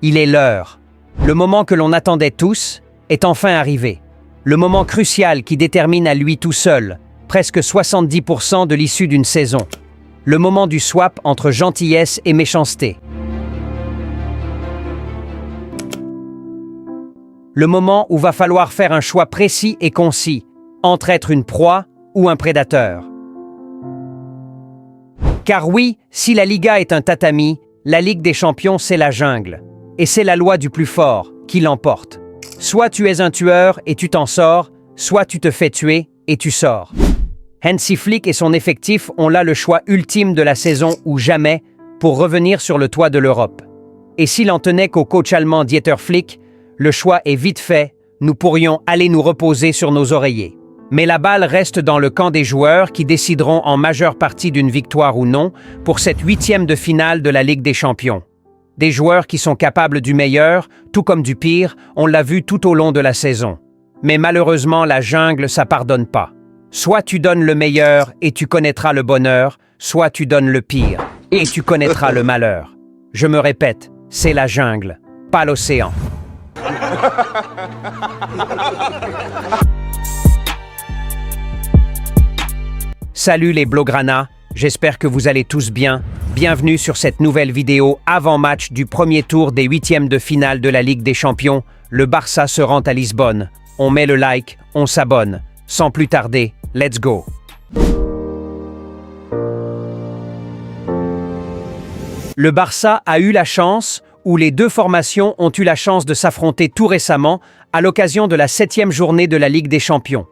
Il est l'heure. Le moment que l'on attendait tous est enfin arrivé. Le moment crucial qui détermine à lui tout seul presque 70% de l'issue d'une saison. Le moment du swap entre gentillesse et méchanceté. Le moment où va falloir faire un choix précis et concis entre être une proie ou un prédateur. Car oui, si la Liga est un tatami, la Ligue des Champions c'est la jungle. Et c'est la loi du plus fort qui l'emporte. Soit tu es un tueur et tu t'en sors, soit tu te fais tuer et tu sors. Hansi Flick et son effectif ont là le choix ultime de la saison ou jamais pour revenir sur le toit de l'Europe. Et s'il en tenait qu'au coach allemand Dieter Flick, le choix est vite fait, nous pourrions aller nous reposer sur nos oreillers. Mais la balle reste dans le camp des joueurs qui décideront en majeure partie d'une victoire ou non pour cette 8e de finale de la Ligue des Champions. Des joueurs qui sont capables du meilleur, tout comme du pire, on l'a vu tout au long de la saison. Mais malheureusement, la jungle, ça pardonne pas. Soit tu donnes le meilleur et tu connaîtras le bonheur, soit tu donnes le pire et tu connaîtras le malheur. Je me répète, c'est la jungle, pas l'océan. Salut les Blaugrana, j'espère que vous allez tous bien. Bienvenue sur cette nouvelle vidéo avant-match du premier tour des 8e de finale de la Ligue des Champions. Le Barça se rend à Lisbonne. On met le like, on s'abonne. Sans plus tarder, let's go! Le Barça a eu la chance, ou les deux formations ont eu la chance de s'affronter tout récemment à l'occasion de la 7e journée de la Ligue des Champions.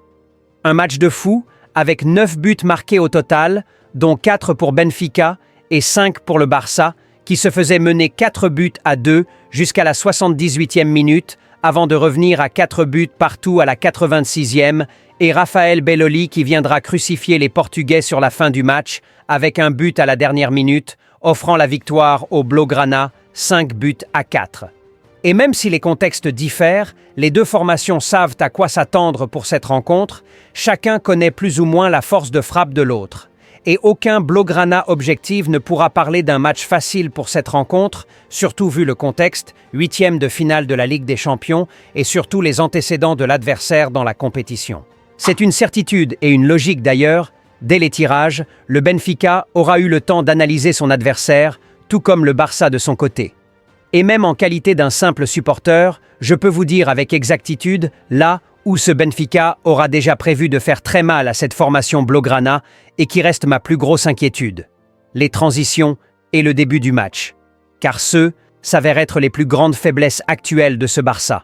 Un match de fou, avec 9 buts marqués au total, dont 4 pour Benfica et 5 pour le Barça, qui se faisait mener 4 buts à 2 jusqu'à la 78e minute, avant de revenir à 4 buts partout à la 86e, et Rafael Belloli qui viendra crucifier les Portugais sur la fin du match, avec un but à la dernière minute, offrant la victoire aux Blaugrana, 5 buts à 4. Et même si les contextes diffèrent, les deux formations savent à quoi s'attendre pour cette rencontre, chacun connaît plus ou moins la force de frappe de l'autre. Et aucun Blaugrana objectif ne pourra parler d'un match facile pour cette rencontre, surtout vu le contexte, 8e de finale de la Ligue des Champions et surtout les antécédents de l'adversaire dans la compétition. C'est une certitude et une logique d'ailleurs, dès les tirages, le Benfica aura eu le temps d'analyser son adversaire, tout comme le Barça de son côté. Et même en qualité d'un simple supporter, je peux vous dire avec exactitude, là où ce Benfica aura déjà prévu de faire très mal à cette formation Blaugrana et qui reste ma plus grosse inquiétude. Les transitions et le début du match. Car ceux s'avèrent être les plus grandes faiblesses actuelles de ce Barça.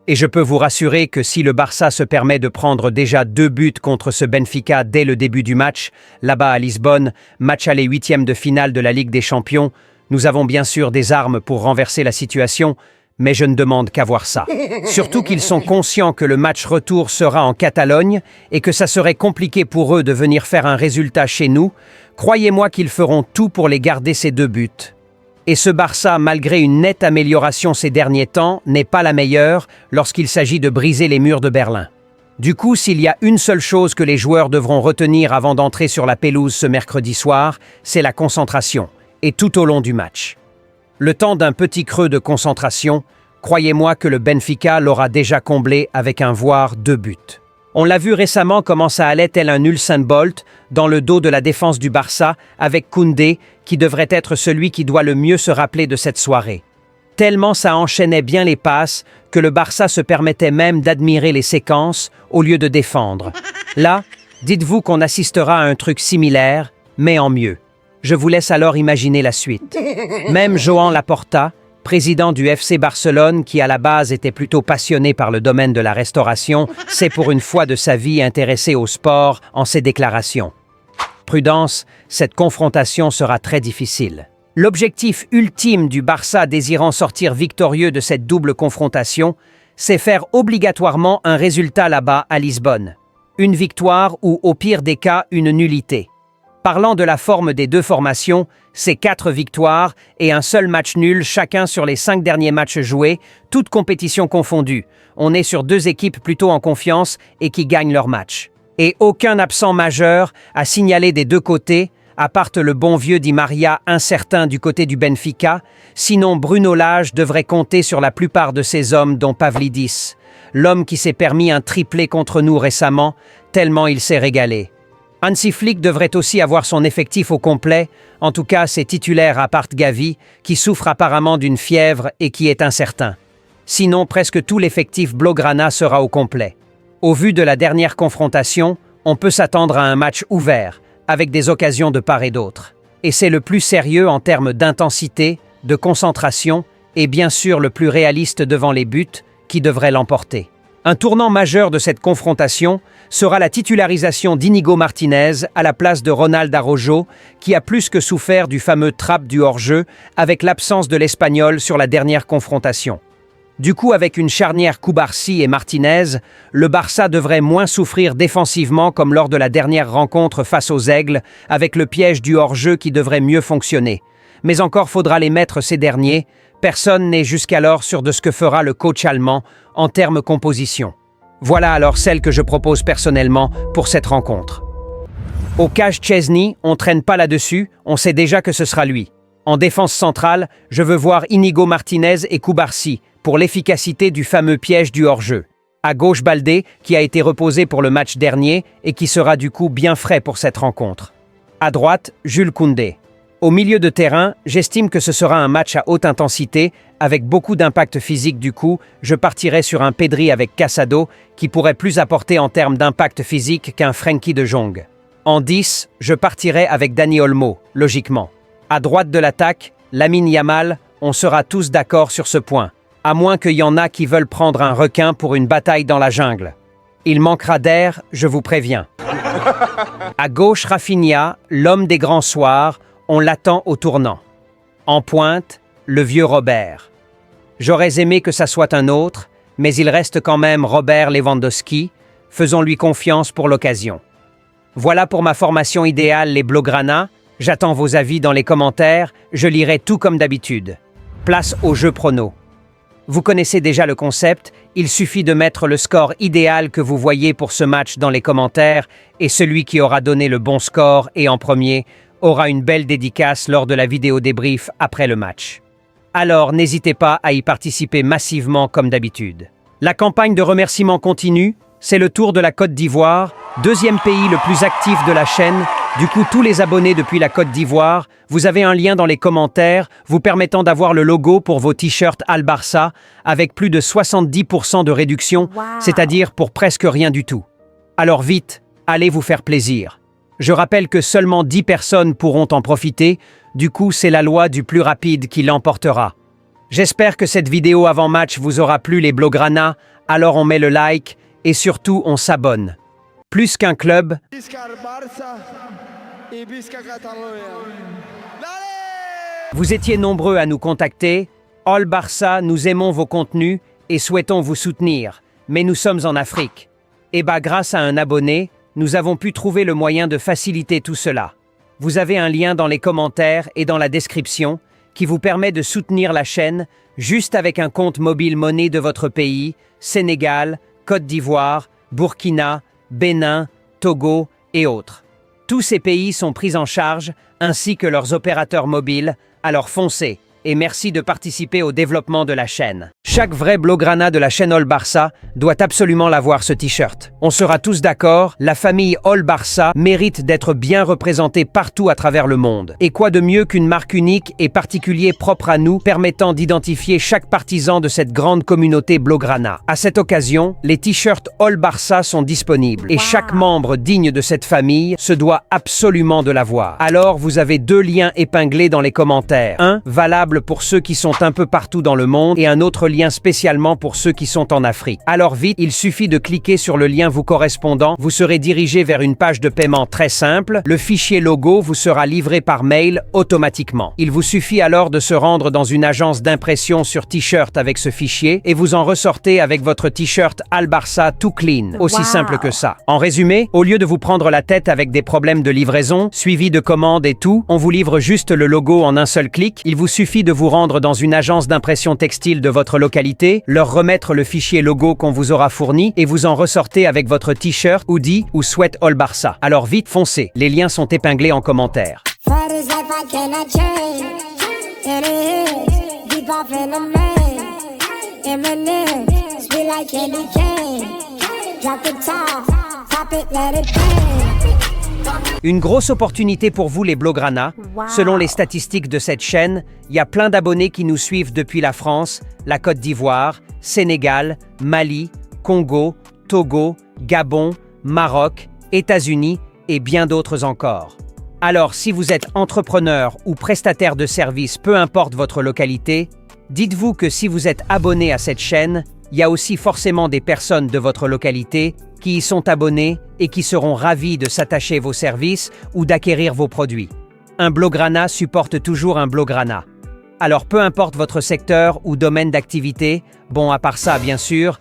Et je peux vous rassurer que si le Barça se permet de prendre déjà 2 buts contre ce Benfica dès le début du match, là-bas à Lisbonne, match aller 8e de finale de la Ligue des Champions, nous avons bien sûr des armes pour renverser la situation, mais je ne demande qu'à voir ça. Surtout qu'ils sont conscients que le match retour sera en Catalogne et que ça serait compliqué pour eux de venir faire un résultat chez nous. Croyez-moi qu'ils feront tout pour les garder ces 2 buts. Et ce Barça, malgré une nette amélioration ces derniers temps, n'est pas la meilleure lorsqu'il s'agit de briser les murs de Berlin. Du coup, s'il y a une seule chose que les joueurs devront retenir avant d'entrer sur la pelouse ce mercredi soir, c'est la concentration, et tout au long du match. Le temps d'un petit creux de concentration, croyez-moi que le Benfica l'aura déjà comblé avec un voire 2 buts. On l'a vu récemment comment ça allait tel un Usain Bolt dans le dos de la défense du Barça avec Koundé qui devrait être celui qui doit le mieux se rappeler de cette soirée. Tellement ça enchaînait bien les passes que le Barça se permettait même d'admirer les séquences au lieu de défendre. Là, dites-vous qu'on assistera à un truc similaire, mais en mieux. Je vous laisse alors imaginer la suite. Même Joan Laporta, président du FC Barcelone qui à la base était plutôt passionné par le domaine de la restauration, s'est pour une fois de sa vie intéressé au sport en ses déclarations. Prudence, cette confrontation sera très difficile. L'objectif ultime du Barça désirant sortir victorieux de cette double confrontation, c'est faire obligatoirement un résultat là-bas à Lisbonne. Une victoire ou au pire des cas une nullité. Parlant de la forme des deux formations, c'est 4 victoires et un seul match nul chacun sur les 5 derniers matchs joués, toutes compétitions confondues. On est sur 2 équipes plutôt en confiance et qui gagnent leur match. Et aucun absent majeur à signaler des deux côtés, à part le bon vieux Di Maria incertain du côté du Benfica, sinon Bruno Lage devrait compter sur la plupart de ces hommes dont Pavlidis, l'homme qui s'est permis un triplé contre nous récemment, tellement il s'est régalé. Hansi Flick devrait aussi avoir son effectif au complet, en tout cas ses titulaires à part Gavi, qui souffre apparemment d'une fièvre et qui est incertain. Sinon, presque tout l'effectif Blaugrana sera au complet. Au vu de la dernière confrontation, on peut s'attendre à un match ouvert, avec des occasions de part et d'autre. Et c'est le plus sérieux en termes d'intensité, de concentration et bien sûr le plus réaliste devant les buts qui devrait l'emporter. Un tournant majeur de cette confrontation sera la titularisation d'Inigo Martinez à la place de Ronald Araujo, qui a plus que souffert du fameux trap du hors-jeu avec l'absence de l'Espagnol sur la dernière confrontation. Du coup, avec une charnière Cubarsí et Martinez, le Barça devrait moins souffrir défensivement comme lors de la dernière rencontre face aux Aigles, avec le piège du hors-jeu qui devrait mieux fonctionner. Mais encore faudra les mettre ces derniers. Personne n'est jusqu'alors sûr de ce que fera le coach allemand en termes composition. Voilà alors celle que je propose personnellement pour cette rencontre. Au cage Chesney, on traîne pas là-dessus, on sait déjà que ce sera lui. En défense centrale, je veux voir Inigo Martinez et Cubarsí pour l'efficacité du fameux piège du hors-jeu. À gauche, Baldé, qui a été reposé pour le match dernier et qui sera du coup bien frais pour cette rencontre. À droite, Jules Koundé. Au milieu de terrain, j'estime que ce sera un match à haute intensité, avec beaucoup d'impact physique du coup, je partirai sur un Pedri avec Casado, qui pourrait plus apporter en termes d'impact physique qu'un Frenkie de Jong. En 10, je partirai avec Dani Olmo, logiquement. À droite de l'attaque, Lamine Yamal, on sera tous d'accord sur ce point, à moins qu'il y en a qui veulent prendre un requin pour une bataille dans la jungle. Il manquera d'air, je vous préviens. À gauche, Rafinha, l'homme des grands soirs, on l'attend au tournant. En pointe, le vieux Robert. J'aurais aimé que ça soit un autre, mais il reste quand même Robert Lewandowski. Faisons-lui confiance pour l'occasion. Voilà pour ma formation idéale, les Blaugrana. J'attends vos avis dans les commentaires, je lirai tout comme d'habitude. Place au jeu prono. Vous connaissez déjà le concept, il suffit de mettre le score idéal que vous voyez pour ce match dans les commentaires et celui qui aura donné le bon score et en premier aura une belle dédicace lors de la vidéo débrief après le match. Alors n'hésitez pas à y participer massivement comme d'habitude. La campagne de remerciements continue, c'est le tour de la Côte d'Ivoire, deuxième pays le plus actif de la chaîne. Du coup, tous les abonnés depuis la Côte d'Ivoire, vous avez un lien dans les commentaires vous permettant d'avoir le logo pour vos t-shirts Al Barça avec plus de 70% de réduction, c'est-à-dire pour presque rien du tout. Alors vite, allez vous faire plaisir. Je rappelle que seulement 10 personnes pourront en profiter, du coup c'est la loi du plus rapide qui l'emportera. J'espère que cette vidéo avant-match vous aura plu les Blaugrana, alors on met le like et surtout on s'abonne. Plus qu'un club, vous étiez nombreux à nous contacter. All Barça, nous aimons vos contenus et souhaitons vous soutenir, mais nous sommes en Afrique. Et grâce à un abonné, nous avons pu trouver le moyen de faciliter tout cela. Vous avez un lien dans les commentaires et dans la description qui vous permet de soutenir la chaîne juste avec un compte mobile monnaie de votre pays, Sénégal, Côte d'Ivoire, Burkina, Bénin, Togo et autres. Tous ces pays sont pris en charge, ainsi que leurs opérateurs mobiles, alors foncez et merci de participer au développement de la chaîne. Chaque vrai Blaugrana de la chaîne All Barça doit absolument l'avoir ce t-shirt. On sera tous d'accord, la famille All Barça mérite d'être bien représentée partout à travers le monde. Et quoi de mieux qu'une marque unique et particulière propre à nous, permettant d'identifier chaque partisan de cette grande communauté Blaugrana. À cette occasion, les t-shirts All Barça sont disponibles et chaque membre digne de cette famille se doit absolument de l'avoir. Alors vous avez 2 liens épinglés dans les commentaires. Un valable pour ceux qui sont un peu partout dans le monde et un autre lien spécialement pour ceux qui sont en Afrique. Alors vite, il suffit de cliquer sur le lien vous correspondant, vous serez dirigé vers une page de paiement très simple, le fichier logo vous sera livré par mail automatiquement. Il vous suffit alors de se rendre dans une agence d'impression sur t-shirt avec ce fichier et vous en ressortez avec votre t-shirt Al Barça tout clean. Aussi simple que ça. En résumé, au lieu de vous prendre la tête avec des problèmes de livraison, suivi de commandes et tout, on vous livre juste le logo en un seul clic, il vous suffit suffit de vous rendre dans une agence d'impression textile de votre localité, leur remettre le fichier logo qu'on vous aura fourni et vous en ressortez avec votre t-shirt, hoodie ou sweat All Barça. Alors vite, foncez, les liens sont épinglés en commentaire. Une grosse opportunité pour vous les Blaugrana. Wow. Selon les statistiques de cette chaîne, il y a plein d'abonnés qui nous suivent depuis la France, la Côte d'Ivoire, Sénégal, Mali, Congo, Togo, Gabon, Maroc, États-Unis et bien d'autres encore. Alors si vous êtes entrepreneur ou prestataire de services, peu importe votre localité, dites-vous que si vous êtes abonné à cette chaîne, il y a aussi forcément des personnes de votre localité qui y sont abonnés et qui seront ravis de s'attacher vos services ou d'acquérir vos produits. Un Blaugrana supporte toujours un Blaugrana. Alors peu importe votre secteur ou domaine d'activité, bon à part ça bien sûr,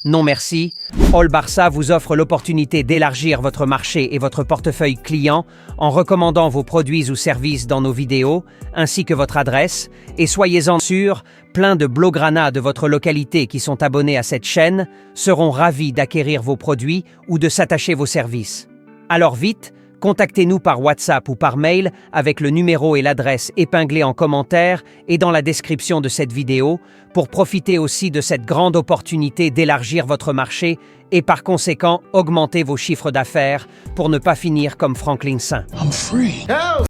non merci, All Barça vous offre l'opportunité d'élargir votre marché et votre portefeuille client en recommandant vos produits ou services dans nos vidéos, ainsi que votre adresse, et soyez-en sûrs, plein de Blaugrana de votre localité qui sont abonnés à cette chaîne seront ravis d'acquérir vos produits ou de s'attacher vos services. Alors vite, contactez-nous par WhatsApp ou par mail avec le numéro et l'adresse épinglés en commentaire et dans la description de cette vidéo pour profiter aussi de cette grande opportunité d'élargir votre marché et par conséquent augmenter vos chiffres d'affaires pour ne pas finir comme Franklin Saint.